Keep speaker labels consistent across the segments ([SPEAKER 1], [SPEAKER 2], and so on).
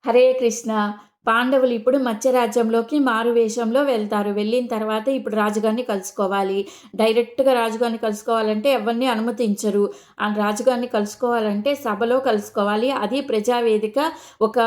[SPEAKER 1] హరే కృష్ణ. పాండవులు ఇప్పుడు మత్స్యరాజ్యంలోకి మారు వేషంలో వెళ్తారు. వెళ్ళిన తర్వాత ఇప్పుడు రాజుగారిని కలుసుకోవాలి. డైరెక్ట్‌గా రాజుగారిని కలుసుకోవాలంటే ఎవరిని అనుమతించరు. ఆ రాజుగారిని కలుసుకోవాలంటే సభలో కలుసుకోవాలి. అది ప్రజావేదిక. ఒక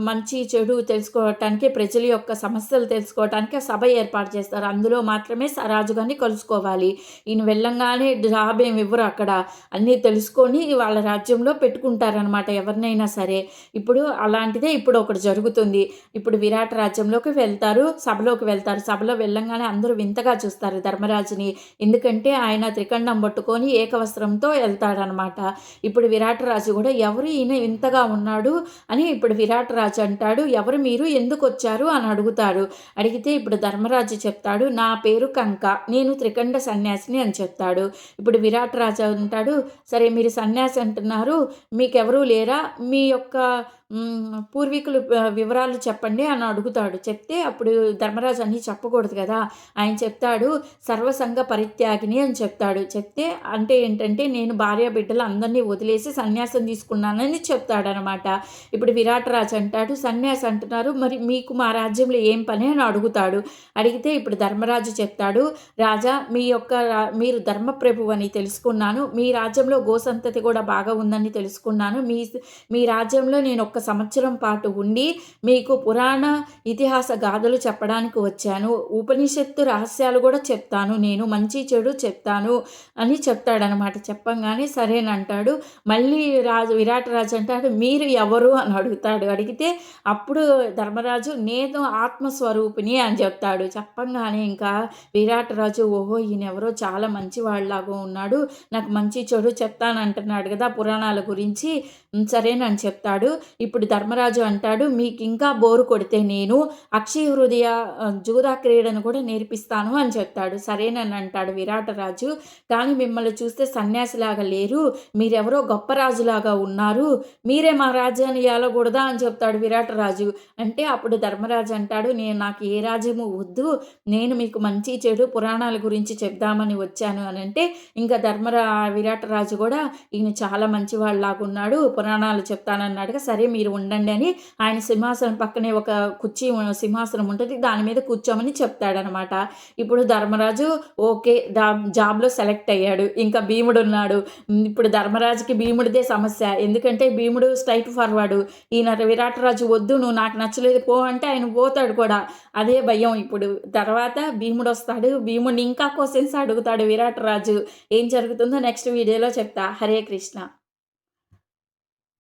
[SPEAKER 1] మంచి, చెడు తెలుసుకోవటానికి, ప్రజల యొక్క సమస్యలు తెలుసుకోవటానికి సభ ఏర్పాటు చేస్తారు. అందులో మాత్రమే రాజుగారిని కలుసుకోవాలి. ఈయన వెళ్ళంగానే జాబ్ ఏమి ఇవ్వరు అక్కడ. అన్నీ తెలుసుకొని వాళ్ళ రాజ్యంలో పెట్టుకుంటారనమాట ఎవరినైనా సరే. ఇప్పుడు అలాంటిదే ఇప్పుడు ఒకటి జరుగుతుంది. ఇప్పుడు విరాట రాజ్యంలోకి వెళ్తారు. సభలోకి వెళ్తారు. సభలో వెళ్ళంగానే అందరూ వింతగా చూస్తారు ధర్మరాజుని. ఎందుకంటే ఆయన త్రికండం పట్టుకొని ఏకవస్త్రంతో వెళ్తాడనమాట. ఇప్పుడు విరాట రాజు కూడా ఎవరు ఈయన వింతగా ఉన్నాడు అని ఇప్పుడు విరాట రాజు అంటాడు. ఎవరు మీరు? ఎందుకొచ్చారు? అని అడుగుతారు. అడిగితే ఇప్పుడు ధర్మరాజు చెప్తాడు, నా పేరు కంక. నేను త్రికండ సన్యాసిని అని చెప్తాడు. ఇప్పుడు విరాట రాజు అంటాడు, సరే మీరు సన్యాసి అంటున్నారు. మీకెవరూ లేరా? మీ యొక్క పూర్వీకులు వివరాలు చెప్పండి అని అడుగుతాడు. చెప్తే అప్పుడు ధర్మరాజు అన్నీ చెప్పకూడదు కదా! ఆయన చెప్తాడు, సర్వసంగ పరిత్యాగిని అని చెప్తాడు. చెప్తే అంటే ఏంటంటే నేను భార్య బిడ్డలు అందరినీ వదిలేసి సన్యాసం తీసుకున్నానని చెప్తాడనమాట. ఇప్పుడు విరాటరాజు అంటాడు, సన్యాసి అంటున్నారు, మరి మీకు మా రాజ్యంలో ఏం పని అని అడుగుతాడు. అడిగితే ఇప్పుడు ధర్మరాజు చెప్తాడు, రాజా మీ యొక్క మీరు ధర్మప్రభువు అని తెలుసుకున్నాను. మీ రాజ్యంలో గోసంతతి కూడా బాగా ఉందని తెలుసుకున్నాను. మీ రాజ్యంలో నేను ఒక్క సంవత్సరం పాటు ఉండి మీకు పురాణ ఇతిహాస గాథలు చెప్పడానికి వచ్చాను. ఉపనిషత్తు రహస్యాలు కూడా చెప్తాను. నేను మంచి చెడు చెప్తాను అని చెప్తాడనమాట. చెప్పంగానే సరేనంటాడు. మళ్ళీ విరాట రాజు అంటాడు, మీరు ఎవరు అని అడుగుతాడు. అడిగితే అప్పుడు ధర్మరాజు నేను ఆత్మస్వరూపిణి అని చెప్తాడు. చెప్పంగానే ఇంకా విరాటరాజు ఓహో ఈయన ఎవరో చాలా మంచివాళ్ళలాగా ఉన్నాడు, నాకు మంచి చెడు చెప్తానంటున్నాడు కదా పురాణాల గురించి, సరేనని చెప్తాడు. ఇప్పుడు ధర్మరాజు అంటాడు, మీకు ఇంకా బోరు కొడితే నేను అక్షయ హృదయ జూదా క్రీడను కూడా నేర్పిస్తాను అని చెప్తాడు. సరేనని అంటాడు విరాటరాజు. కానీ మిమ్మల్ని చూస్తే సన్యాసిలాగా లేరు, మీరెవరో గొప్ప రాజులాగా ఉన్నారు, మీరే మా రాజ్యాన్ని ఏలకూడదా అని చెప్తాడు విరాటరాజు. అంటే అప్పుడు ధర్మరాజు అంటాడు, నాకు ఏ రాజ్యము వద్దు, నేను మీకు మంచి చెడు పురాణాల గురించి చెప్దామని వచ్చాను అని అంటే ఇంకా విరాటరాజు కూడా ఈయన చాలా మంచివాళ్ళలాగా ఉన్నాడు, పురాణాలు చెప్తానన్నాడుగా, సరే మీరు ఉండండి అని ఆయన సింహాసనం పక్కనే ఒక సింహాసనం ఉంటుంది, దాని మీద కూర్చోమని చెప్తాడనమాట. ఇప్పుడు ధర్మరాజు ఓకే జాబ్లో సెలెక్ట్ అయ్యాడు. ఇంకా భీముడు ఉన్నాడు. ఇప్పుడు ధర్మరాజుకి భీముడిదే సమస్య. ఎందుకంటే భీముడు స్ట్రైట్ ఫార్వర్డు. ఈయన విరాటరాజు వద్దు నువ్వు నాకు నచ్చలేదు పో అంటే ఆయన పోతాడు కూడా. అదే భయం ఇప్పుడు. తర్వాత భీముడు వస్తాడు. భీముడిని ఇంకా క్వశ్చన్స్ అడుగుతాడు విరాటరాజు. ఏం జరుగుతుందో నెక్స్ట్ వీడియోలో చెప్తా. హరే కృష్ణ.